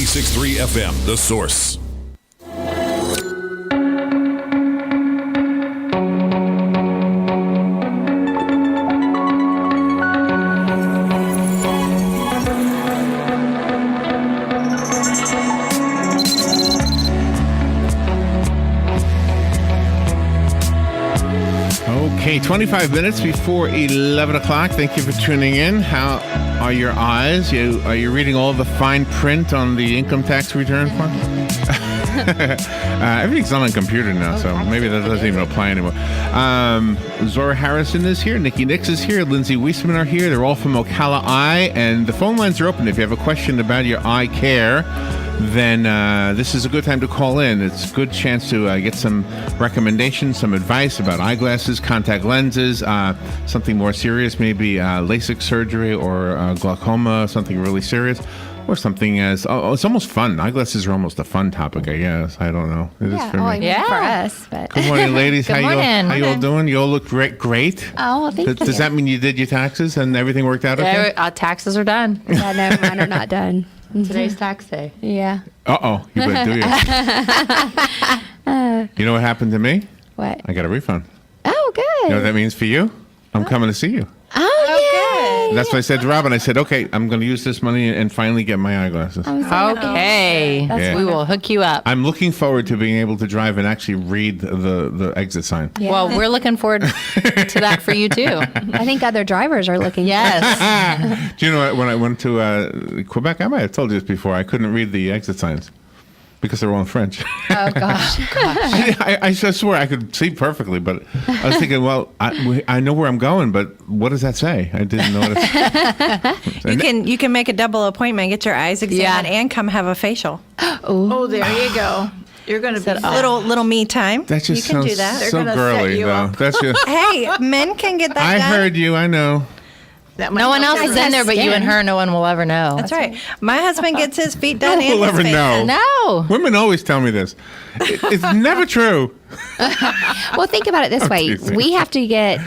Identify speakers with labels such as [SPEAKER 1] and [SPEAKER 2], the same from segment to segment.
[SPEAKER 1] 96.3 FM, The Source.
[SPEAKER 2] Okay, 25 minutes before 11 o'clock. Thank you for tuning in. How are your eyes? Are you reading all the fine print on the income tax return form? Everything's on a computer now, so maybe that doesn't even apply anymore. Zora Harrison is here. Nikki Nix is here. Lindsay Weissman are here. They're all from Ocala Eye, and the phone lines are open. If you have a question about your eye care, then this is a good time to call in. It's a good chance to get some recommendations, some advice about eyeglasses, contact lenses, something more serious, maybe LASIK surgery or glaucoma, something really serious, or something as, it's almost fun. Eyeglasses are almost a fun topic, I guess. I don't know. It is for me.
[SPEAKER 3] For us. But.
[SPEAKER 2] Good morning, ladies.
[SPEAKER 3] Good morning.
[SPEAKER 2] How you all doing? You all look great.
[SPEAKER 3] Oh, well, thank you.
[SPEAKER 2] Does that mean you did your taxes and everything worked out okay?
[SPEAKER 3] Taxes are done.
[SPEAKER 4] Yeah, no, mine are not done.
[SPEAKER 3] Today's tax day.
[SPEAKER 4] Yeah.
[SPEAKER 2] Uh-oh. You better do you. You know what happened to me?
[SPEAKER 4] What?
[SPEAKER 2] I got a refund.
[SPEAKER 4] Oh, good.
[SPEAKER 2] You know what that means for you? I'm coming to see you.
[SPEAKER 4] Oh,
[SPEAKER 2] That's what I said to Robin. I said, okay, I'm going to use this money and finally get my eyeglasses.
[SPEAKER 3] Okay.
[SPEAKER 2] Yeah.
[SPEAKER 3] We will hook you up.
[SPEAKER 2] I'm looking forward to being able to drive and actually read the exit sign.
[SPEAKER 4] Yeah.
[SPEAKER 3] Well, we're looking forward to that for you, too.
[SPEAKER 4] I think other drivers are looking.
[SPEAKER 3] Yes.
[SPEAKER 2] Do you know what? When I went to Quebec, I might have told you this before, I couldn't read the exit signs because they're all in French.
[SPEAKER 4] Oh, gosh.
[SPEAKER 2] I swear I could see perfectly, but I was thinking, well, I know where I'm going, but what does that say? I didn't notice.
[SPEAKER 5] You can make a double appointment, get your eyes examined, and come have a facial.
[SPEAKER 6] Oh, there you go. You're going to be
[SPEAKER 5] Little me time.
[SPEAKER 2] That just
[SPEAKER 5] you can
[SPEAKER 2] sounds
[SPEAKER 5] do that.
[SPEAKER 2] so girly, though. That's just.
[SPEAKER 5] Hey, men can get that
[SPEAKER 2] I
[SPEAKER 5] done.
[SPEAKER 2] heard you. I know.
[SPEAKER 3] No one else is in there but you and her. No one will ever know.
[SPEAKER 5] That's right. My husband gets his feet done.
[SPEAKER 2] No one will
[SPEAKER 5] and his
[SPEAKER 2] ever
[SPEAKER 5] face
[SPEAKER 2] know.
[SPEAKER 5] done.
[SPEAKER 3] No.
[SPEAKER 2] Women always tell me this. It's never true.
[SPEAKER 4] Well, think about it this way.
[SPEAKER 2] teasing.
[SPEAKER 4] We have to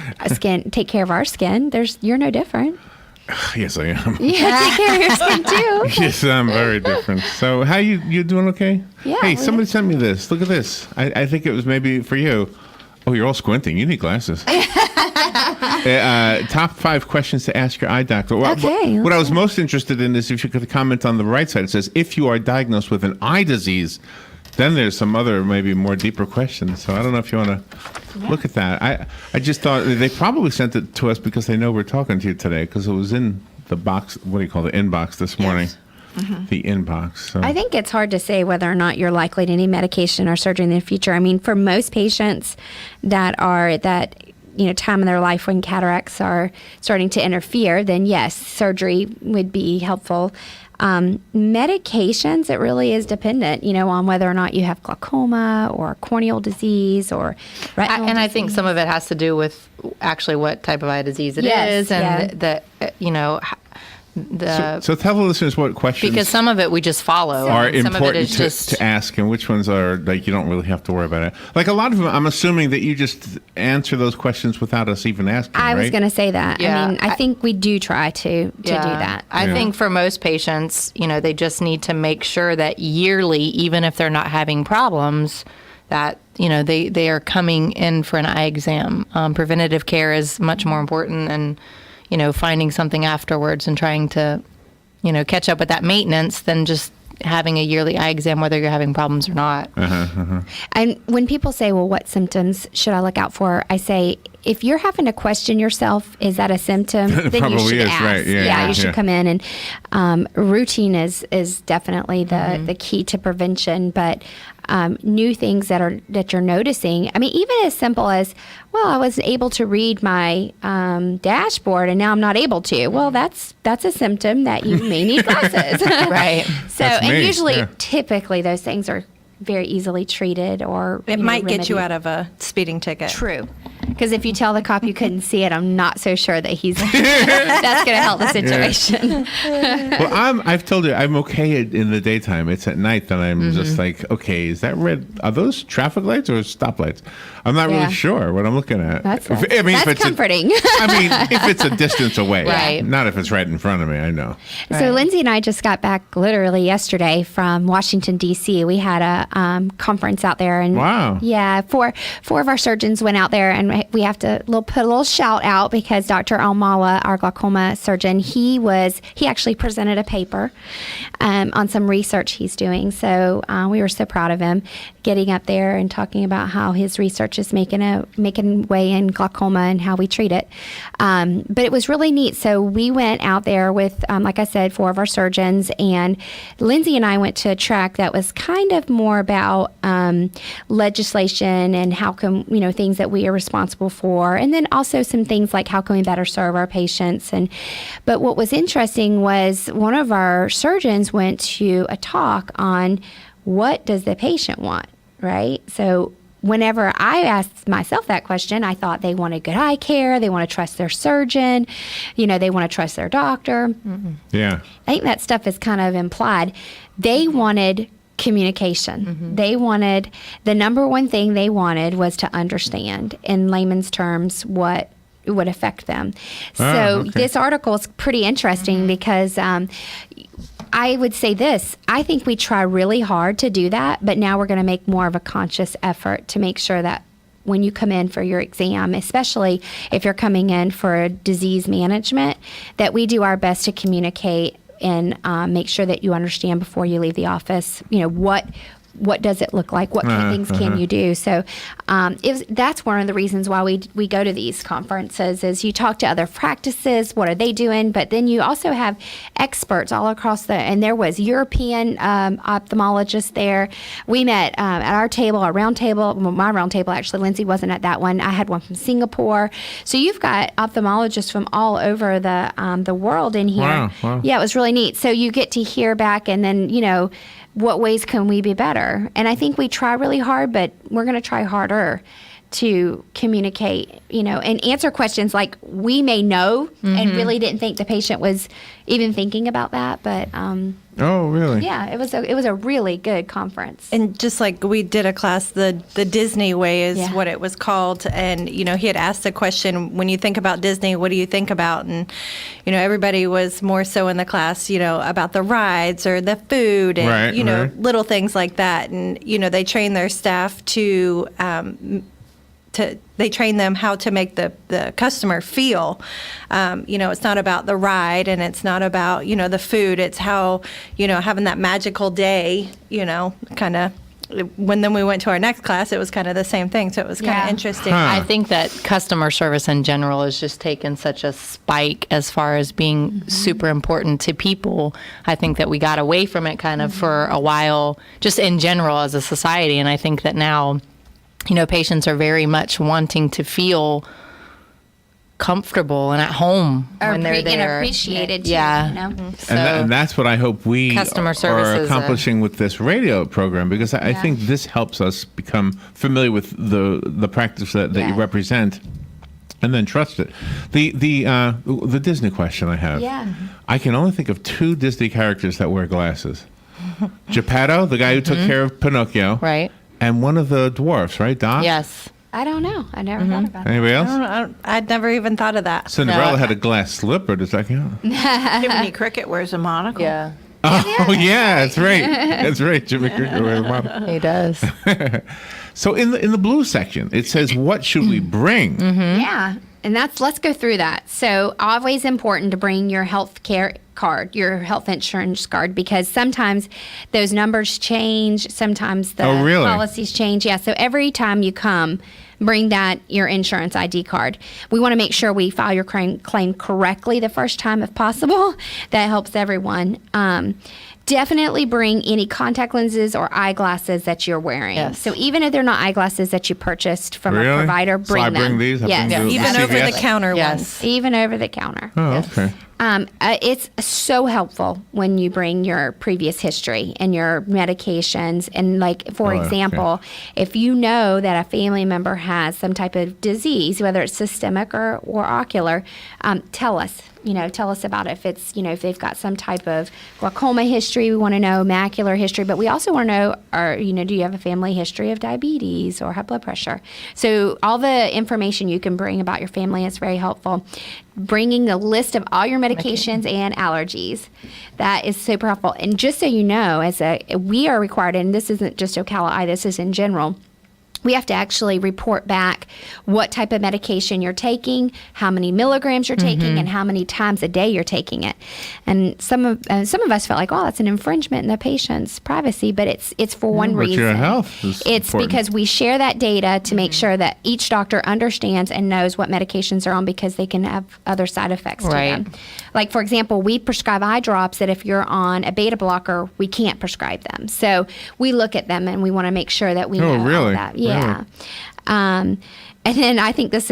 [SPEAKER 4] take care of our skin. You're no different.
[SPEAKER 2] Yes, I am.
[SPEAKER 4] You have to take care of your skin, too.
[SPEAKER 2] Yes, I'm very different. So, how you doing? Okay.
[SPEAKER 4] Yeah,
[SPEAKER 2] Hey,
[SPEAKER 4] we're
[SPEAKER 2] somebody sent me this. Look at this. I think it was maybe for you. Oh, you're all squinting. You need glasses. Top 5 questions to ask your eye doctor.
[SPEAKER 4] Okay,
[SPEAKER 2] What I was most interested in is if you could comment on the right side. It says, if you are diagnosed with an eye disease, then there's some other maybe more deeper questions. So I don't know if you want to look at that. I just thought they probably sent it to us because they know we're talking to you today because it was in the box, what do you call it, inbox this morning. Yes. Mm-hmm. The inbox. So.
[SPEAKER 4] I think it's hard to say whether or not you're likely to need medication or surgery in the future. I mean, for most patients that time in their life when cataracts are starting to interfere, then yes, surgery would be helpful. Medications, it really is dependent, on whether or not you have glaucoma or corneal disease or retinal
[SPEAKER 3] And I
[SPEAKER 4] disease.
[SPEAKER 3] think some of it has to do with actually what type of eye disease it is, and
[SPEAKER 2] So tell the listeners what questions
[SPEAKER 3] because some of it we just follow.
[SPEAKER 2] are
[SPEAKER 3] and some
[SPEAKER 2] important
[SPEAKER 3] of it is
[SPEAKER 2] to ask, and which ones are like you don't really have to worry about it. Like a lot of them, I'm assuming that you just answer those questions without us even asking.
[SPEAKER 4] I was
[SPEAKER 2] right?
[SPEAKER 4] going to say that.
[SPEAKER 3] Yeah,
[SPEAKER 4] I mean, I think we do try to do that.
[SPEAKER 3] I think for most patients, they just need to make sure that yearly, even if they're not having problems, that they are coming in for an eye exam. Preventative care is much more important, and finding something afterwards and trying to, catch up with that maintenance than just having a yearly eye exam, whether you're having problems or not.
[SPEAKER 4] And when people say, well, what symptoms should I look out for? I say, if you're having to question yourself, is that a symptom? Then you should ask.
[SPEAKER 2] Right. Yeah,
[SPEAKER 4] you should come in. And routine is definitely the key to prevention. But new things that you're noticing. I mean, even as simple as, well, I was able to read my dashboard and now I'm not able to. Well, that's a symptom that you may need glasses.
[SPEAKER 3] Right.
[SPEAKER 4] So, typically those things are very easily treated or
[SPEAKER 5] It might
[SPEAKER 4] remedied.
[SPEAKER 5] get you out of a speeding ticket.
[SPEAKER 4] True. Because if you tell the cop you couldn't see it, I'm not so sure that that's going to help the situation.
[SPEAKER 2] Well, I've told you I'm okay in the daytime. It's at night that I'm just like, okay, is that red? Are those traffic lights or stoplights? I'm not really sure what I'm looking at.
[SPEAKER 4] That's
[SPEAKER 2] if it's
[SPEAKER 4] comforting.
[SPEAKER 2] If it's a distance away,
[SPEAKER 3] Right.
[SPEAKER 2] Not if it's right in front of me. I know.
[SPEAKER 4] So Lindsay and I just got back literally yesterday from Washington, D.C. We had a conference out there. And
[SPEAKER 2] Wow.
[SPEAKER 4] Yeah, four of our surgeons went out there, and we have to put a little shout out because Dr. Almala, our glaucoma surgeon, he actually presented a paper on some research he's doing. So we were so proud of him getting up there and talking about how his research is making way in glaucoma and how we treat it. But it was really neat. So we went out there with, like I said, 4 of our surgeons, and Lindsay and I went to a track that was kind of more about legislation and how come, things that we are responsible for, and then also some things like how can we better serve our patients. But what was interesting was one of our surgeons went to a talk on what does the patient want, right? So whenever I asked myself that question, I thought they wanted good eye care, they want to trust their surgeon, they want to trust their doctor.
[SPEAKER 3] Mm-hmm.
[SPEAKER 2] Yeah.
[SPEAKER 4] I think that stuff is kind of implied. They wanted communication.
[SPEAKER 3] Mm-hmm.
[SPEAKER 4] They wanted, the number one thing they wanted was to understand in layman's terms what would affect them. So this article is pretty interesting because I would say this. I think we try really hard to do that, but now we're going to make more of a conscious effort to make sure that when you come in for your exam, especially if you're coming in for disease management, that we do our best to communicate and make sure that you understand before you leave the office, what does it look like? What kind of things can you do? So that's one of the reasons why we go to these conferences is you talk to other practices, what are they doing? But then you also have experts all across and there was European ophthalmologists there. We met at our table, our round table, my round table actually, Lindsay wasn't at that one. I had one from Singapore. So you've got ophthalmologists from all over the world in here.
[SPEAKER 2] Wow.
[SPEAKER 4] Yeah, it was really neat. So you get to hear back and then, what ways can we be better? And I think we try really hard, but we're going to try harder to communicate, and answer questions like we may know and really didn't think the patient was even thinking about that. But
[SPEAKER 2] Oh, really?
[SPEAKER 4] yeah, it was a really good conference.
[SPEAKER 5] And just like we did a class, the Disney way is what it was called. And, he had asked the question, when you think about Disney, what do you think about? And, everybody was more so in the class, about the rides or the food and, little things like that. And, they train their staff to they train them how to make the customer feel. It's not about the ride and it's not about, the food. It's how, having that magical day, kind of. When we went to our next class, it was kind of the same thing. So it was kind of interesting.
[SPEAKER 3] I think that customer service in general has just taken such a spike as far as being super important to people. I think that we got away from it kind of for a while, just in general as a society. And I think that now, patients are very much wanting to feel comfortable and at home when they're there.
[SPEAKER 4] And appreciated too,
[SPEAKER 3] Yeah.
[SPEAKER 2] So, and that's what I hope we
[SPEAKER 3] customer service
[SPEAKER 2] are accomplishing with this radio program, because I think this helps us become familiar with the practice that you represent, and then trust it. The Disney question I have.
[SPEAKER 4] Yeah.
[SPEAKER 2] I can only think of 2 Disney characters that wear glasses. Geppetto, the guy who took care of Pinocchio.
[SPEAKER 3] Right.
[SPEAKER 2] And one of the dwarfs, right, Doc?
[SPEAKER 3] Yes.
[SPEAKER 4] I don't know. I never thought about it.
[SPEAKER 2] Anybody else?
[SPEAKER 5] I'd never even thought of that.
[SPEAKER 2] Cinderella had a glass slipper. Does that count?
[SPEAKER 6] Jiminy Cricket wears a monocle.
[SPEAKER 3] Yeah.
[SPEAKER 2] Oh, yeah, that's right. That's right. Jimmy Cricket wears a monocle.
[SPEAKER 3] He does.
[SPEAKER 2] So in the blue section, it says, what should we bring?
[SPEAKER 4] Yeah. And let's go through that. So always important to bring your health care card, your health insurance card, because sometimes those numbers change. Sometimes the policies change. Yeah. So every time you come, bring your insurance ID card. We want to make sure we file your claim correctly the first time if possible. That helps everyone. definitely bring any contact lenses or eyeglasses that you're wearing.
[SPEAKER 3] Yes.
[SPEAKER 4] So even if they're not eyeglasses that you purchased from a provider, bring
[SPEAKER 2] so I
[SPEAKER 4] them.
[SPEAKER 2] bring these? I
[SPEAKER 4] Yes.
[SPEAKER 2] bring
[SPEAKER 5] Even
[SPEAKER 2] CVS?
[SPEAKER 5] over the counter
[SPEAKER 3] Yes.
[SPEAKER 5] ones.
[SPEAKER 4] Even over the counter.
[SPEAKER 2] Oh, okay.
[SPEAKER 4] It's so helpful when you bring your previous history and your medications. And like, for
[SPEAKER 2] Oh, okay.
[SPEAKER 4] example, if you know that a family member has some type of disease, whether it's systemic or ocular, tell us. Tell us about it. If it's, if they've got some type of glaucoma history, we want to know macular history, but we also want to know, do you have a family history of diabetes or high blood pressure? So all the information you can bring about your family is very helpful. Bringing a list of all your medications and allergies, that is super helpful. And just so you know, we are required, and this isn't just Ocala Eye, this is in general, we have to actually report back what type of medication you're taking, how many milligrams you're taking, and how many times a day you're taking it. And some of us felt like, oh, that's an infringement in the patient's privacy, but it's for one
[SPEAKER 2] but
[SPEAKER 4] reason.
[SPEAKER 2] your health is
[SPEAKER 4] It's
[SPEAKER 2] important.
[SPEAKER 4] because we share that data to make sure that each doctor understands and knows what medications are on, because they can have other side effects to
[SPEAKER 3] Right.
[SPEAKER 4] them. Like, for example, we prescribe eye drops that if you're on a beta blocker, we can't prescribe them. So we look at them and we want to make sure that we know all
[SPEAKER 2] really?
[SPEAKER 4] that. Yeah. And then I think that's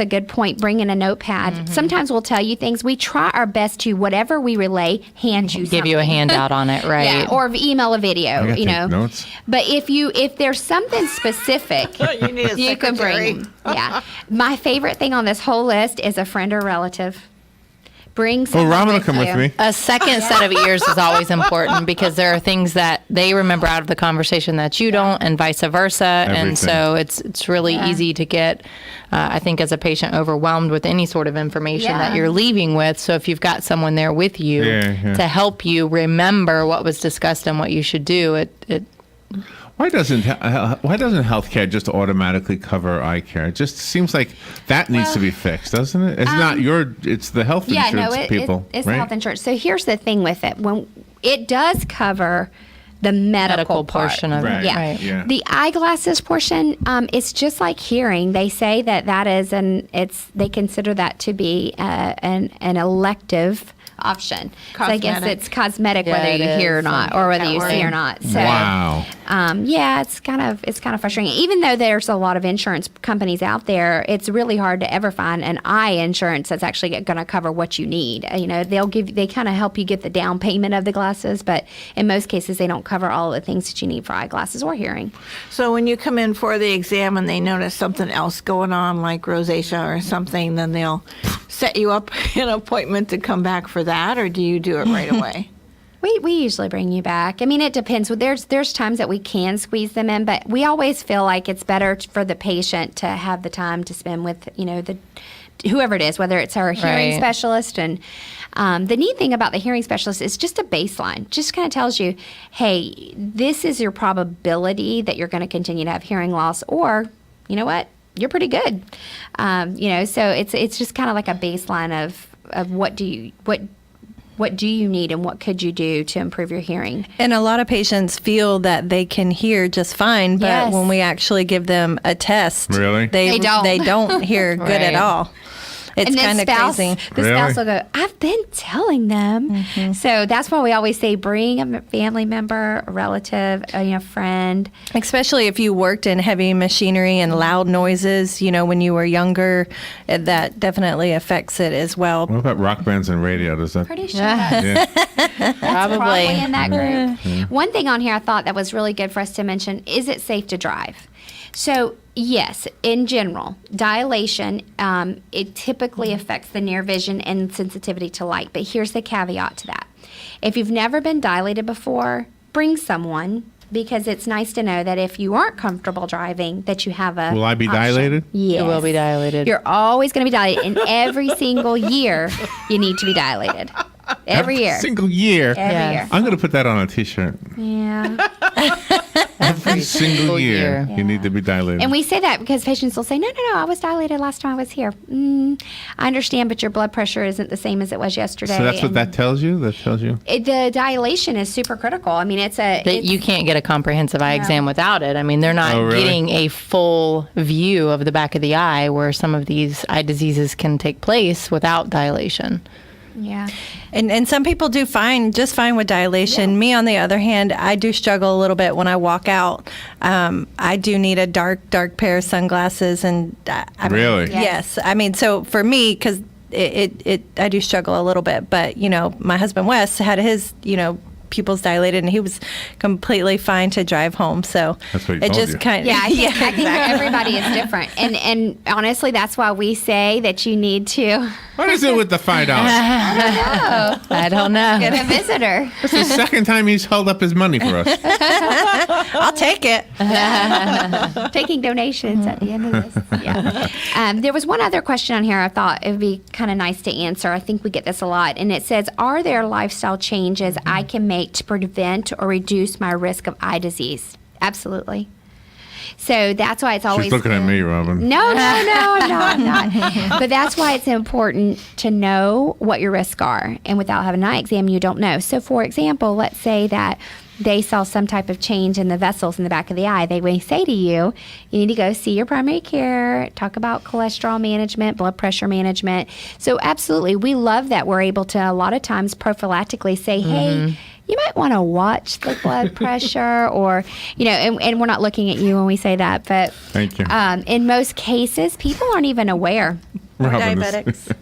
[SPEAKER 4] a good point, bringing a notepad. Sometimes we'll tell you things. We try our best to, whatever we relay, hand you
[SPEAKER 3] Give you a
[SPEAKER 4] something.
[SPEAKER 3] handout on it, right?
[SPEAKER 4] Yeah, or email a video,
[SPEAKER 2] I gotta take notes.
[SPEAKER 4] But if there's something specific,
[SPEAKER 6] You need a
[SPEAKER 4] you can
[SPEAKER 6] secretary.
[SPEAKER 4] bring. Yeah. My favorite thing on this whole list is a friend or relative. Bring
[SPEAKER 2] Oh,
[SPEAKER 4] someone
[SPEAKER 2] Robin will
[SPEAKER 4] with
[SPEAKER 2] come
[SPEAKER 4] you.
[SPEAKER 2] with me.
[SPEAKER 3] A second set of ears is always important, because there are things that they remember out of the conversation that you don't, and vice versa.
[SPEAKER 2] Everything.
[SPEAKER 3] And so it's really easy to get, I think, as a patient, overwhelmed with any sort of information
[SPEAKER 4] Yeah.
[SPEAKER 3] that you're leaving with. So if you've got someone there with you
[SPEAKER 2] Yeah.
[SPEAKER 3] to help you remember what was discussed and what you should do, it
[SPEAKER 2] Why doesn't healthcare just automatically cover eye care? It just seems like that needs to be fixed, doesn't it? It's not it's the health insurance people,
[SPEAKER 4] it's
[SPEAKER 2] right?
[SPEAKER 4] health insurance. So here's the thing with it: when it does cover the medical part.
[SPEAKER 3] portion of
[SPEAKER 2] Right.
[SPEAKER 3] it.
[SPEAKER 4] Yeah.
[SPEAKER 3] Right.
[SPEAKER 2] Yeah.
[SPEAKER 4] The eyeglasses portion, it's just like hearing. They say that is they consider that to be an elective option. So I guess
[SPEAKER 6] Cosmetic.
[SPEAKER 4] it's cosmetic,
[SPEAKER 3] Yeah,
[SPEAKER 4] whether
[SPEAKER 3] it
[SPEAKER 4] you hear or
[SPEAKER 3] is.
[SPEAKER 4] not, or whether you see
[SPEAKER 6] Category.
[SPEAKER 4] or not. So,
[SPEAKER 2] Wow.
[SPEAKER 4] yeah, it's kind of frustrating. Even though there's a lot of insurance companies out there, it's really hard to ever find an eye insurance that's actually going to cover what you need. They kind of help you get the down payment of the glasses, but in most cases they don't cover all the things that you need for eyeglasses or hearing.
[SPEAKER 6] So when you come in for the exam and they notice something else going on, like rosacea or something, then they'll set you up an appointment to come back for that, or do you do it right away?
[SPEAKER 4] We usually bring you back. I mean, it depends. There's times that we can squeeze them in, but we always feel like it's better for the patient to have the time to spend with, whoever it is, whether it's our hearing
[SPEAKER 3] Right.
[SPEAKER 4] specialist. And the neat thing about the hearing specialist is just a baseline. Just kind of tells you, hey, this is your probability that you're going to continue to have hearing loss, or, you know what, you're pretty good. So it's just kind of like a baseline of what do you need and what could you do to improve your hearing.
[SPEAKER 5] And a lot of patients feel that they can hear just fine, but
[SPEAKER 4] Yes.
[SPEAKER 5] when we actually give them a test,
[SPEAKER 2] Really?
[SPEAKER 5] they
[SPEAKER 4] don't.
[SPEAKER 5] don't hear good
[SPEAKER 3] Right.
[SPEAKER 5] at all. It's
[SPEAKER 4] And the
[SPEAKER 5] kind of
[SPEAKER 4] spouse,
[SPEAKER 5] crazy.
[SPEAKER 4] the
[SPEAKER 2] Really?
[SPEAKER 4] spouse will go, I've been telling them. So that's why we always say bring a family member, a relative, a friend.
[SPEAKER 5] Especially if you worked in heavy machinery and loud noises, when you were younger, that definitely affects it as well.
[SPEAKER 2] What about rock bands and radio? Does that?
[SPEAKER 4] Pretty sure that's
[SPEAKER 2] Yeah.
[SPEAKER 4] probably in that group.
[SPEAKER 2] Mm-hmm.
[SPEAKER 4] One thing on here I thought that was really good for us to mention, is it safe to drive? So yes, in general, dilation, it typically affects the near vision and sensitivity to light. But here's the caveat to that. If you've never been dilated before, bring someone, because it's nice to know that if you aren't comfortable driving, that you have a
[SPEAKER 2] Will I be
[SPEAKER 4] option.
[SPEAKER 2] dilated?
[SPEAKER 4] Yes.
[SPEAKER 3] It will be dilated.
[SPEAKER 4] You're always going to be dilated. And every single year, you need to be dilated. Every year.
[SPEAKER 2] Single year.
[SPEAKER 4] Every
[SPEAKER 3] Yes.
[SPEAKER 4] year.
[SPEAKER 2] I'm going to put that on a T-shirt.
[SPEAKER 4] Yeah.
[SPEAKER 2] Every single year, you need to be dilated.
[SPEAKER 4] And we say that because patients will say, no, I was dilated last time I was here. I understand, but your blood pressure isn't the same as it was yesterday.
[SPEAKER 2] so that's what
[SPEAKER 4] And
[SPEAKER 2] that tells you? That tells you?
[SPEAKER 4] the dilation is super critical. I mean,
[SPEAKER 3] You can't get a comprehensive eye exam without it. I mean, they're not
[SPEAKER 2] Oh, really?
[SPEAKER 3] getting a full view of the back of the eye, where some of these eye diseases can take place without dilation.
[SPEAKER 4] Yeah.
[SPEAKER 5] And some people do just fine with dilation. Me, on the other hand, I do struggle a little bit when I walk out. I do need a dark pair of sunglasses. And
[SPEAKER 2] Really?
[SPEAKER 5] Yes. I mean, so for me, because I do struggle a little bit. But, my husband Wes had his, pupils dilated, and he was completely fine to drive home. So
[SPEAKER 2] that's what he
[SPEAKER 5] it
[SPEAKER 2] told
[SPEAKER 5] just
[SPEAKER 2] you.
[SPEAKER 5] kind of
[SPEAKER 4] I think everybody is different, and honestly, that's why we say that you need to
[SPEAKER 2] What is it with the $5?
[SPEAKER 3] I don't know.
[SPEAKER 4] get a visitor.
[SPEAKER 2] It's the second time he's held up his money for us.
[SPEAKER 5] I'll take it.
[SPEAKER 4] Taking donations at the end of this. Yeah. There was one other question on here I thought it would be kind of nice to answer. I think we get this a lot, and it says, "Are there lifestyle changes I can make to prevent or reduce my risk of eye disease?" Absolutely. So that's why it's always.
[SPEAKER 2] She's looking at me, Robin.
[SPEAKER 4] No, I'm not. But that's why it's important to know what your risks are. And without having an eye exam, you don't know. So, for example, let's say that they saw some type of change in the vessels in the back of the eye. They may say to you, you need to go see your primary care, talk about cholesterol management, blood pressure management. So, absolutely, we love that we're able to a lot of times prophylactically say, hey, you might want to watch the blood pressure, or, and we're not looking at you when we say that, but
[SPEAKER 2] Thank you.
[SPEAKER 4] In most cases, people aren't even aware.
[SPEAKER 2] Robin is-
[SPEAKER 5] Diabetics.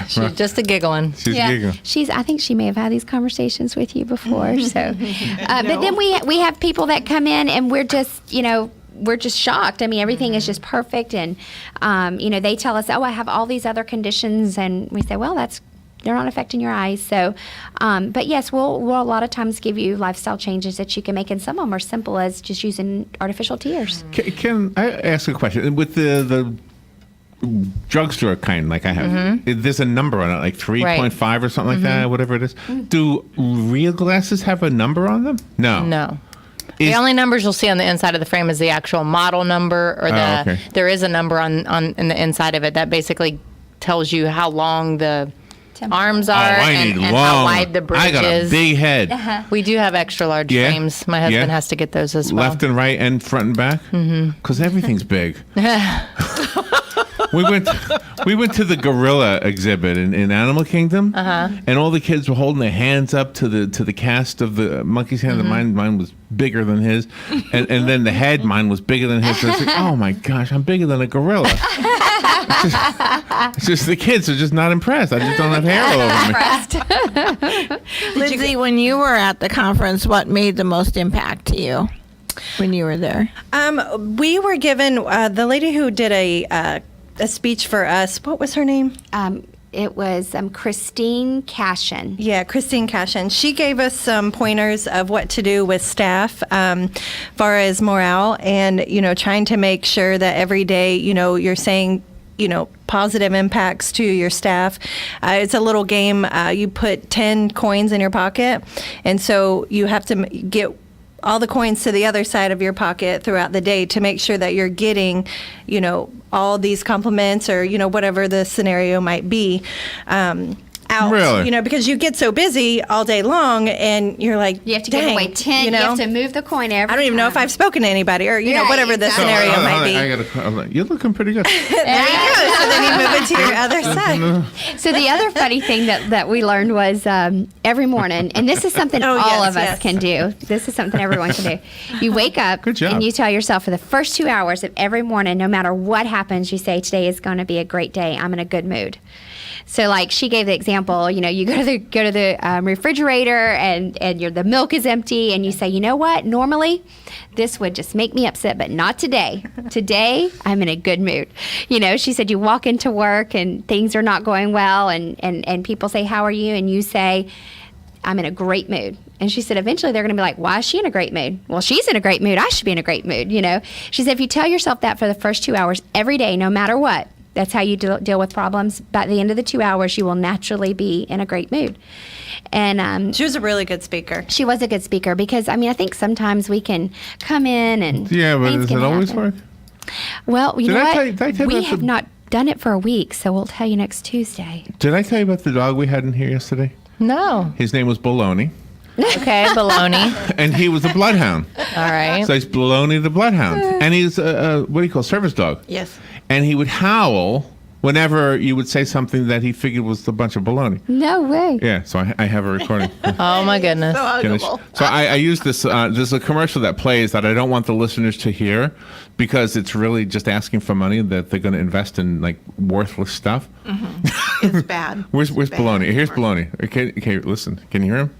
[SPEAKER 3] She's just a giggling.
[SPEAKER 2] She's giggling.
[SPEAKER 4] I think she may have had these conversations with you before. So, but then we have people that come in and we're just, we're just shocked. I mean, everything is just perfect, and they tell us, oh, I have all these other conditions, and we say, well, they're not affecting your eyes. So, but yes, we'll a lot of times give you lifestyle changes that you can make, and some of them are simple as just using artificial tears.
[SPEAKER 2] Can I ask a question? With the drugstore kind like I have, there's a number on it, like 3.5 or something like that, whatever it is. Do real glasses have a number on them? No.
[SPEAKER 3] The only numbers you'll see on the inside of the frame is the actual model number, or
[SPEAKER 2] okay.
[SPEAKER 3] There is a number on in the inside of it that basically tells you how long the arms are and how wide the bridge is.
[SPEAKER 2] I got a big head.
[SPEAKER 3] We do have extra large frames. My husband has to get those as well.
[SPEAKER 2] Left and right and front and back? Because everything's big. We went to the gorilla exhibit in Animal Kingdom, and all the kids were holding their hands up to the cast of the monkey's hand. Mine was bigger than his, and then the head, mine was bigger than his. So I was like, oh my gosh, I'm bigger than a gorilla. It's just the kids are just not impressed. I just don't have hair all over me.
[SPEAKER 6] Lindsay, when you were at the conference, what made the most impact to you when you were there?
[SPEAKER 5] We were given the lady who did a speech for us. What was her name?
[SPEAKER 4] It was Christine Cashin.
[SPEAKER 5] Yeah, Christine Cashin. She gave us some pointers of what to do with staff, far as morale, and trying to make sure that every day you're saying positive impacts to your staff. It's a little game. You put 10 coins in your pocket, and so you have to get all the coins to the other side of your pocket throughout the day to make sure that you're getting, all these compliments or, whatever the scenario might be. Out,
[SPEAKER 2] really?
[SPEAKER 5] Because you get so busy all day long, and you're like,
[SPEAKER 4] you have to give away 10. You have to move the coin every
[SPEAKER 5] I don't even know if I've spoken to anybody, or whatever the scenario might be.
[SPEAKER 2] You're looking pretty good.
[SPEAKER 5] There you go. So then you move it to your other side.
[SPEAKER 4] So the other funny thing that we learned was every morning, and this is something all of us can do. This is something everyone can do. You wake up and you tell yourself for the first 2 hours of every morning, no matter what happens, you say, today is going to be a great day. I'm in a good mood. So, like she gave the example, you go to the refrigerator and the milk is empty, and you say, you know what? Normally, this would just make me upset, but not today. Today, I'm in a good mood. She said you walk into work and things are not going well, and people say, how are you? And you say, I'm in a great mood. And she said, eventually they're going to be like, why is she in a great mood? Well, she's in a great mood. I should be in a great mood. She said, if you tell yourself that for the first 2 hours every day, no matter what, that's how you deal with problems. By the end of the 2 hours, you will naturally be in a great mood. And
[SPEAKER 5] she was a really good speaker.
[SPEAKER 4] She was a good speaker because, I think sometimes we can come in and
[SPEAKER 2] yeah, but does it always work?
[SPEAKER 4] Well, you know what? We have
[SPEAKER 2] the...
[SPEAKER 4] not done it for a week, so we'll tell you next Tuesday.
[SPEAKER 2] Did I tell you about the dog we had in here yesterday?
[SPEAKER 3] No.
[SPEAKER 2] His name was Baloney.
[SPEAKER 3] Okay, Baloney.
[SPEAKER 2] And he was a bloodhound.
[SPEAKER 3] All right.
[SPEAKER 2] So he's Baloney the bloodhound. And he's what do you call service dog?
[SPEAKER 6] Yes.
[SPEAKER 2] And he would howl whenever you would say something that he figured was a bunch of baloney.
[SPEAKER 4] No way.
[SPEAKER 2] Yeah, so I have a recording.
[SPEAKER 3] Oh my goodness.
[SPEAKER 6] So huggable.
[SPEAKER 2] So I use this. There's a commercial that plays that I don't want the listeners to hear because it's really just asking for money that they're going to invest in like worthless stuff.
[SPEAKER 6] It's bad.
[SPEAKER 2] Where's
[SPEAKER 6] It's bad.
[SPEAKER 2] baloney? Here's baloney. Okay, listen. Can you hear him?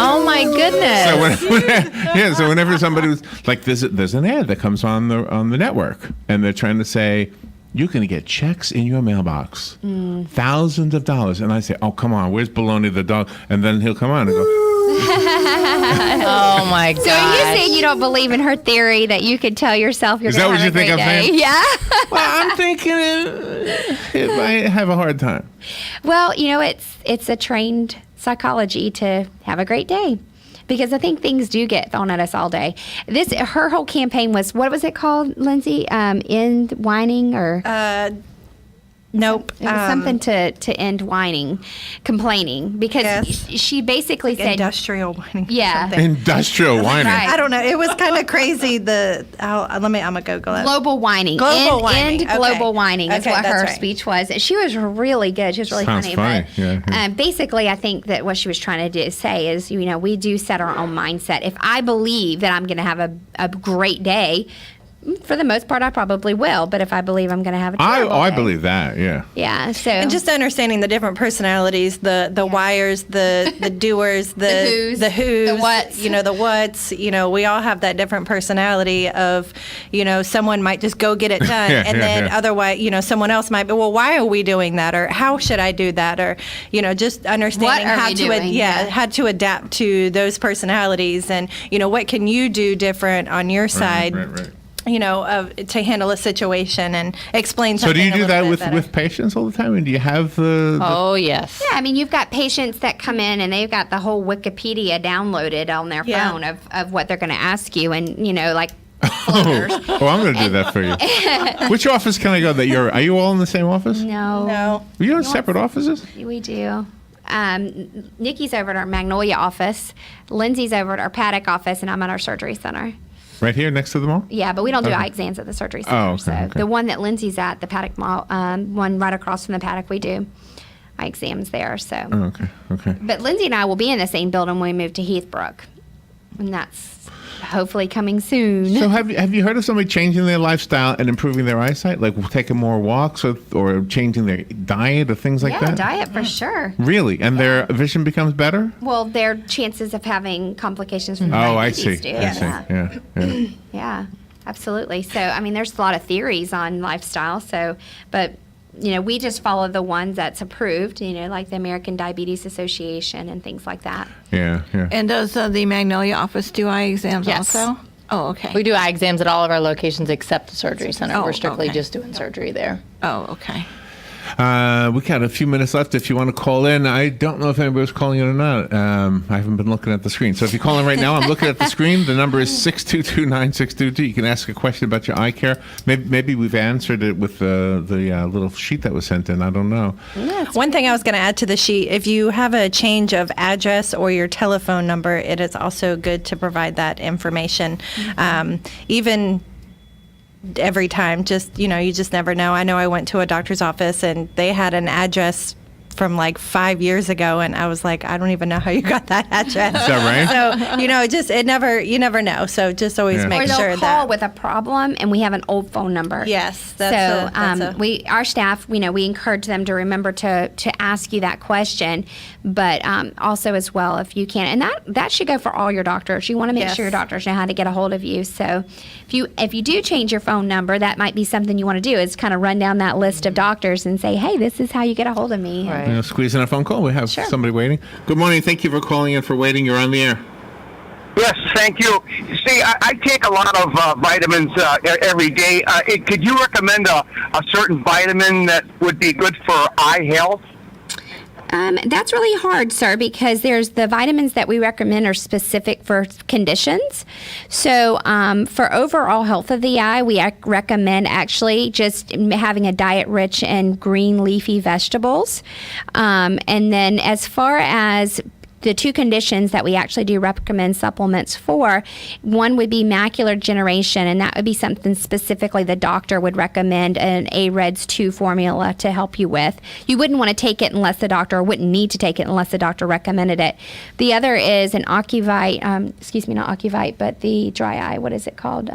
[SPEAKER 3] Oh my goodness.
[SPEAKER 2] So whenever somebody was like, there's an ad that comes on the network, and they're trying to say, you're going to get checks in your mailbox, thousands of dollars, and I say, oh come on, where's Baloney the dog? And then he'll come on and go,
[SPEAKER 3] Oh my
[SPEAKER 4] So are you saying
[SPEAKER 3] gosh.
[SPEAKER 4] you don't believe in her theory that you could tell yourself you're
[SPEAKER 2] Is
[SPEAKER 4] going
[SPEAKER 2] that
[SPEAKER 4] to
[SPEAKER 2] what
[SPEAKER 4] have
[SPEAKER 2] you
[SPEAKER 4] a
[SPEAKER 2] think
[SPEAKER 4] great
[SPEAKER 2] I'm
[SPEAKER 4] day?
[SPEAKER 2] saying?
[SPEAKER 4] Yeah.
[SPEAKER 2] well, I'm thinking it might have a hard time.
[SPEAKER 4] Well, it's a trained psychology to have a great day. Because I think things do get thrown at us all day. Her whole campaign was, what was it called, Lindsay? End whining or?
[SPEAKER 5] Nope.
[SPEAKER 4] It was something to end whining, complaining, because
[SPEAKER 5] Yes.
[SPEAKER 4] she basically said,
[SPEAKER 5] Industrial whining. or
[SPEAKER 4] Yeah.
[SPEAKER 5] something.
[SPEAKER 2] Industrial whining.
[SPEAKER 4] Right.
[SPEAKER 5] I don't know. It was kind of crazy. I'm gonna Google it.
[SPEAKER 4] global whining.
[SPEAKER 5] Global whining.
[SPEAKER 4] End
[SPEAKER 5] Okay.
[SPEAKER 4] global whining is
[SPEAKER 5] Okay,
[SPEAKER 4] what
[SPEAKER 5] that's
[SPEAKER 4] her
[SPEAKER 5] right.
[SPEAKER 4] speech was. She was really good. She was really
[SPEAKER 2] Sounds funny,
[SPEAKER 4] But
[SPEAKER 2] yeah.
[SPEAKER 4] basically, I think that what she was trying to say is, we do set our own mindset. If I believe that I'm going to have a great day, for the most part, I probably will. But if I believe I'm going to have a terrible
[SPEAKER 2] I
[SPEAKER 4] day,
[SPEAKER 2] believe that. Yeah.
[SPEAKER 4] Yeah. So
[SPEAKER 5] And just understanding the different personalities, the wires, the doers,
[SPEAKER 4] The
[SPEAKER 5] the who's,
[SPEAKER 4] the whats.
[SPEAKER 5] the whats. We all have that different personality of, someone might just go get it done,
[SPEAKER 2] Yeah,
[SPEAKER 5] and
[SPEAKER 2] yeah,
[SPEAKER 5] then
[SPEAKER 2] yeah.
[SPEAKER 5] otherwise, someone else might be, well, why are we doing that, or how should I do that, or just understanding
[SPEAKER 4] What are
[SPEAKER 5] how
[SPEAKER 4] we
[SPEAKER 5] to
[SPEAKER 4] doing? Yeah.
[SPEAKER 5] how to adapt to those personalities, and what can you do different on your side.
[SPEAKER 2] Right.
[SPEAKER 5] To handle a situation and explain
[SPEAKER 2] So
[SPEAKER 5] something.
[SPEAKER 2] do you do
[SPEAKER 5] a
[SPEAKER 2] that
[SPEAKER 5] little
[SPEAKER 2] with
[SPEAKER 5] bit better.
[SPEAKER 2] with patients all the time? And do you have the
[SPEAKER 3] Oh yes.
[SPEAKER 4] Yeah, I mean, you've got patients that come in and they've got the whole Wikipedia downloaded on their
[SPEAKER 5] Yeah.
[SPEAKER 4] phone of what they're going to ask you, and like
[SPEAKER 2] Oh, I'm going to do that for you. Which office can I go? Are you all in the same office?
[SPEAKER 4] no,
[SPEAKER 5] No.
[SPEAKER 2] Are you in separate offices?
[SPEAKER 4] we do. Nikki's over at our Magnolia office, Lindsay's over at our Paddock office, and I'm at our surgery center.
[SPEAKER 2] Right here next to them all?
[SPEAKER 4] Yeah, but we don't do
[SPEAKER 2] Okay.
[SPEAKER 4] eye exams at the surgery center.
[SPEAKER 2] Oh, okay,
[SPEAKER 4] so
[SPEAKER 2] okay.
[SPEAKER 4] the one that Lindsay's at, the Paddock Mall, one right across from the Paddock, we do eye exams there. So,
[SPEAKER 2] Oh, okay.
[SPEAKER 4] but Lindsay and I will be in the same building when we move to Heathbrook, and that's hopefully coming soon.
[SPEAKER 2] So have you heard of somebody changing their lifestyle and improving their eyesight, like taking more walks or changing their diet or things like
[SPEAKER 4] yeah,
[SPEAKER 2] that?
[SPEAKER 4] diet for sure.
[SPEAKER 2] Really, and their vision becomes better?
[SPEAKER 4] Well, their chances of having complications from
[SPEAKER 2] Oh, I
[SPEAKER 4] diabetes
[SPEAKER 2] see.
[SPEAKER 4] do.
[SPEAKER 2] I see. Yeah.
[SPEAKER 4] Yeah, absolutely. So, I mean, there's a lot of theories on lifestyle. So, but we just follow the ones that's approved. Like the American Diabetes Association and things like that.
[SPEAKER 2] Yeah.
[SPEAKER 6] And does the Magnolia office do eye exams
[SPEAKER 3] Yes.
[SPEAKER 6] also? Oh, okay.
[SPEAKER 3] We do eye exams at all of our locations except the surgery center.
[SPEAKER 6] Oh,
[SPEAKER 3] We're strictly
[SPEAKER 6] okay.
[SPEAKER 3] just doing surgery there.
[SPEAKER 6] Oh, okay.
[SPEAKER 2] We got a few minutes left if you want to call in. I don't know if anybody's calling in or not. I haven't been looking at the screen. So if you call in right now, I'm looking at the screen. The number is 622-9622. You can ask a question about your eye care. Maybe we've answered it with the little sheet that was sent in. I don't know.
[SPEAKER 5] One thing I was going to add to the sheet, if you have a change of address or your telephone number, it is also good to provide that information. Even every time, you just never know. I know I went to a doctor's office and they had an address from like 5 years ago, and I was like, I don't even know how you got that address.
[SPEAKER 2] Is that right?
[SPEAKER 5] So you never know. So just always
[SPEAKER 2] Yeah.
[SPEAKER 4] Or
[SPEAKER 5] make
[SPEAKER 4] they'll
[SPEAKER 5] sure
[SPEAKER 4] call
[SPEAKER 5] that.
[SPEAKER 4] with a problem, and we have an old phone number.
[SPEAKER 5] Yes, that's
[SPEAKER 4] our staff, we encourage them to remember to ask you that question, but also as well if you can, and that should go for all your doctors. You want to make
[SPEAKER 5] Yes.
[SPEAKER 4] sure your doctors know how to get a hold of you. So if you do change your phone number, that might be something you want to do. Is kind of run down that list of doctors and say, hey, this is how you get a hold of me.
[SPEAKER 3] Right.
[SPEAKER 2] Squeeze in a phone call. We have
[SPEAKER 4] Sure.
[SPEAKER 2] somebody waiting. Good morning. Thank you for calling in, for waiting. You're on the air.
[SPEAKER 7] Yes, thank you. See, I take a lot of vitamins every day. Could you recommend a certain vitamin that would be good for eye health?
[SPEAKER 4] That's really hard, sir, because there's the vitamins that we recommend are specific for conditions. So for overall health of the eye, we recommend actually just having a diet rich in green leafy vegetables. And then as far as the two conditions that we actually do recommend supplements for, one would be macular degeneration, and that would be something specifically the doctor would recommend an AREDS 2 formula to help you with. You wouldn't want to take it unless the doctor, or wouldn't need to take it unless the doctor recommended it. The other is an Ocuvite, not Ocuvite, but the dry eye, what is it called?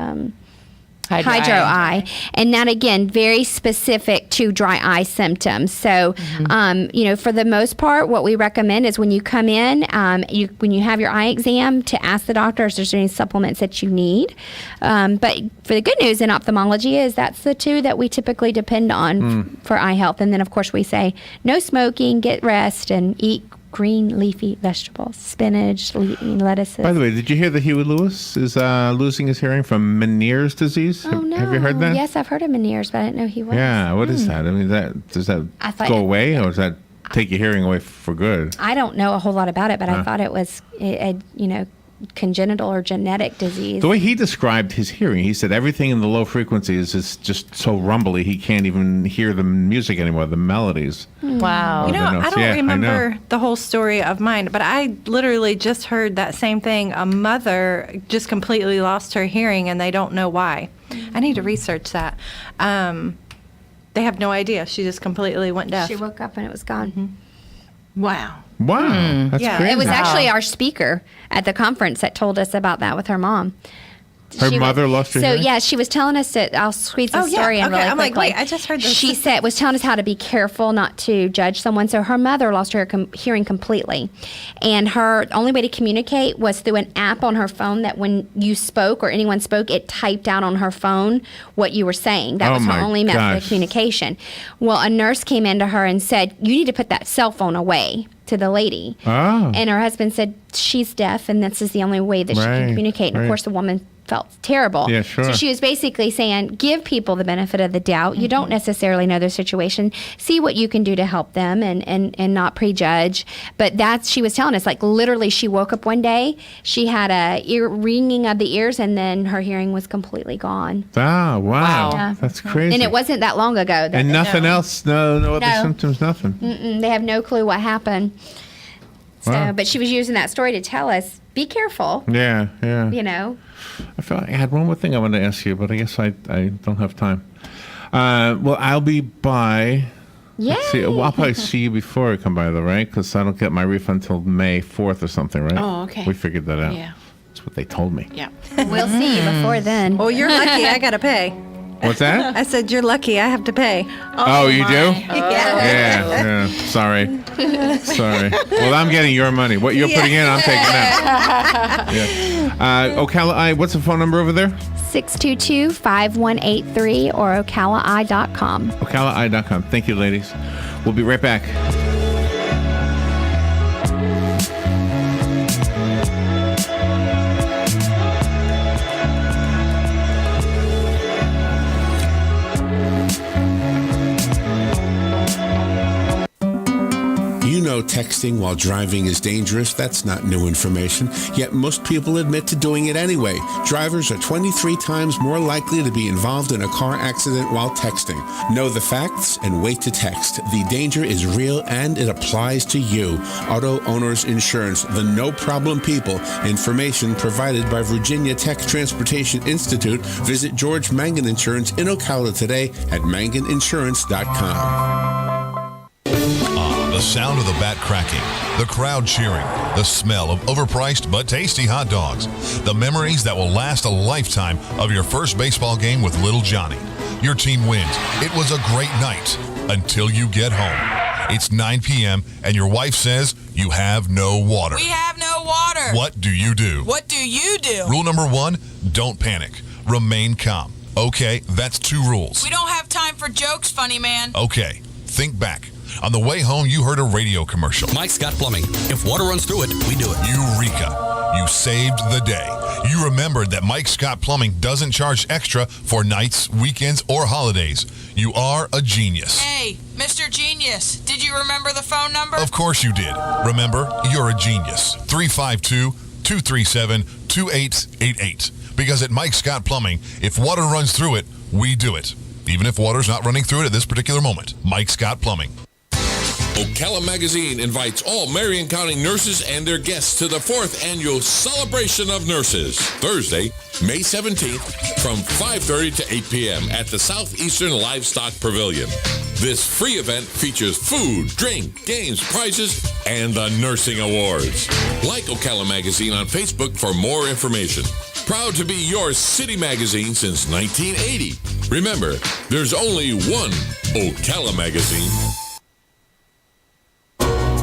[SPEAKER 4] Hydro eye. And that, again, very specific to dry eye symptoms. So, for the most part, what we recommend is when you come in, when you have your eye exam, to ask the doctor if there's any supplements that you need. But for the good news in ophthalmology is that's the two that we typically depend on for eye health. And then, of course, we say no smoking, get rest, and eat green leafy vegetables, spinach, lettuces.
[SPEAKER 2] By the way, did you hear that Huey Lewis is losing his hearing from Meniere's disease?
[SPEAKER 4] Oh, no.
[SPEAKER 2] Have you heard that?
[SPEAKER 4] Yes, I've heard of Meniere's, but I didn't know he was.
[SPEAKER 2] Yeah, what is that? I mean, does that go away, or does that take your hearing away for good?
[SPEAKER 4] I don't know a whole lot about it, but I thought it was, congenital or genetic disease.
[SPEAKER 2] The way he described his hearing, he said everything in the low frequencies is just so rumbly he can't even hear the music anymore, the melodies.
[SPEAKER 3] Wow.
[SPEAKER 5] I don't remember the whole story of mine, but I literally just heard that same thing. A mother just completely lost her hearing, and they don't know why. I need to research that. They have no idea. She just completely went deaf.
[SPEAKER 4] She woke up and it was gone.
[SPEAKER 6] Wow.
[SPEAKER 2] Wow, that's crazy.
[SPEAKER 4] It was actually our speaker at the conference that told us about that with her mom.
[SPEAKER 2] Her mother lost her hearing?
[SPEAKER 4] So, yeah, she was telling us that, I'll squeeze the story in really
[SPEAKER 5] I'm
[SPEAKER 4] quickly.
[SPEAKER 5] like, wait, I just heard this.
[SPEAKER 4] She was telling us how to be careful not to judge someone. So her mother lost her hearing completely. And her only way to communicate was through an app on her phone that when you spoke or anyone spoke, it typed out on her phone what you were saying. That was her only method of communication. Well, a nurse came into her and said, you need to put that cell phone away, to the lady.
[SPEAKER 2] Oh.
[SPEAKER 4] And her husband said, she's deaf and this is the only way that she can communicate. And of course the woman felt terrible.
[SPEAKER 2] Yeah, sure.
[SPEAKER 4] So she was basically saying, give people the benefit of the doubt. You don't necessarily know their situation. See what you can do to help them and not prejudge. But she was telling us, like, literally she woke up one day, she had a ringing of the ears, and then her hearing was completely gone.
[SPEAKER 2] Oh, wow.
[SPEAKER 4] Yeah.
[SPEAKER 2] That's crazy.
[SPEAKER 4] And it wasn't that long ago.
[SPEAKER 2] And nothing else? No other symptoms, nothing?
[SPEAKER 4] They have no clue what happened. So,
[SPEAKER 2] Wow.
[SPEAKER 4] but she was using that story to tell us, be careful.
[SPEAKER 2] Yeah.
[SPEAKER 4] I
[SPEAKER 2] feel like I had one more thing I wanted to ask you, but I guess I don't have time. Well, I'll be by.
[SPEAKER 4] Yeah.
[SPEAKER 2] I'll probably see you before I come by, though, right? Because I don't get my refund until May 4th or something, right?
[SPEAKER 6] Oh, okay.
[SPEAKER 2] We figured that out.
[SPEAKER 6] Yeah.
[SPEAKER 2] That's what they told me.
[SPEAKER 6] Yeah.
[SPEAKER 4] We'll see you before then.
[SPEAKER 5] Well, you're lucky. I got to pay.
[SPEAKER 2] What's that?
[SPEAKER 5] I said, you're lucky. I have to pay.
[SPEAKER 2] Oh, you do?
[SPEAKER 5] Yeah.
[SPEAKER 2] Yeah. Sorry. Well, I'm getting your money. What you're putting in, I'm taking out. Yeah. Ocala, what's the phone number over there?
[SPEAKER 4] 622-5183 or ocalaeye.com.
[SPEAKER 2] Ocalaeye.com. Thank you, ladies. We'll be right back.
[SPEAKER 8] You know texting while driving is dangerous. That's not new information. Yet most people admit to doing it anyway. Drivers are 23 times more likely to be involved in a car accident while texting. Know the facts and wait to text. The danger is real and it applies to you. Auto Owners Insurance, the no problem people. Information provided by Virginia Tech Transportation Institute. Visit George Mangan Insurance in Ocala today at manganinsurance.com.
[SPEAKER 1] The sound of the bat cracking, the crowd cheering, the smell of overpriced but tasty hot dogs, the memories that will last a lifetime of your first baseball game with little Johnny. Your team wins. It was a great night until you get home. It's 9 p.m. and your wife says you have no water.
[SPEAKER 9] We have no water.
[SPEAKER 1] What do you do?
[SPEAKER 9] What do you do?
[SPEAKER 1] Rule number 1, don't panic. Remain calm. Okay, that's 2 rules.
[SPEAKER 9] We don't have time for jokes, funny man.
[SPEAKER 1] Okay, think back. On the way home, you heard a radio commercial.
[SPEAKER 10] Mike Scott Plumbing. If water runs through it, we do it.
[SPEAKER 1] Eureka. You saved the day. You remembered that Mike Scott Plumbing doesn't charge extra for nights, weekends, or holidays. You are a genius.
[SPEAKER 9] Hey, Mr. Genius, did you remember the phone number?
[SPEAKER 1] Of course you did. Remember, you're a genius. 352-237-2888. Because at Mike Scott Plumbing, if water runs through it, we do it. Even if water's not running through it at this particular moment. Mike Scott Plumbing.
[SPEAKER 11] Ocala Magazine invites all Marion County nurses and their guests to the 4th annual Celebration of Nurses, Thursday, May 17th from 5:30 to 8 p.m. at the Southeastern Livestock Pavilion. This free event features food, drink, games, prizes, and the Nursing Awards. Like Ocala Magazine on Facebook for more information. Proud to be your city magazine since 1980. Remember, there's only one Ocala Magazine.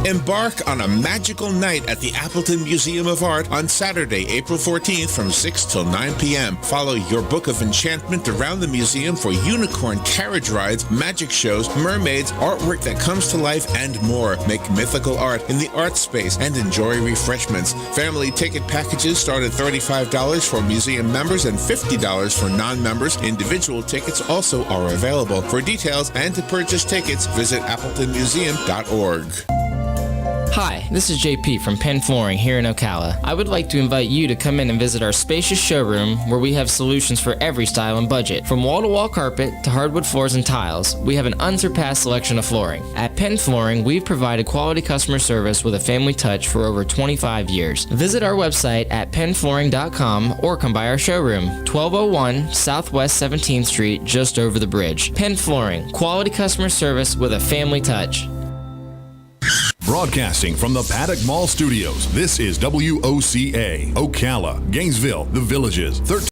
[SPEAKER 8] Embark on a magical night at the Appleton Museum of Art on Saturday, April 14th from 6 till 9 p.m. Follow your book of enchantment around the museum for unicorn carriage rides, magic shows, mermaids, artwork that comes to life, and more. Make mythical art in the art space and enjoy refreshments. Family ticket packages start at $35 for museum members and $50 for non-members. Individual tickets also are available. For details and to purchase tickets, visit appletonmuseum.org.
[SPEAKER 12] Hi, this is JP from Penn Flooring here in Ocala. I would like to invite you to come in and visit our spacious showroom where we have solutions for every style and budget. From wall-to-wall carpet to hardwood floors and tiles, we have an unsurpassed selection of flooring. At Penn Flooring, we've provided quality customer service with a family touch for over 25 years. Visit our website at pennflooring.com or come by our showroom, 1201 Southwest 17th Street, just over the bridge. Penn Flooring, quality customer service with a family touch.
[SPEAKER 1] Broadcasting from the Paddock Mall Studios, this is WOCA, Ocala, Gainesville, The Villages,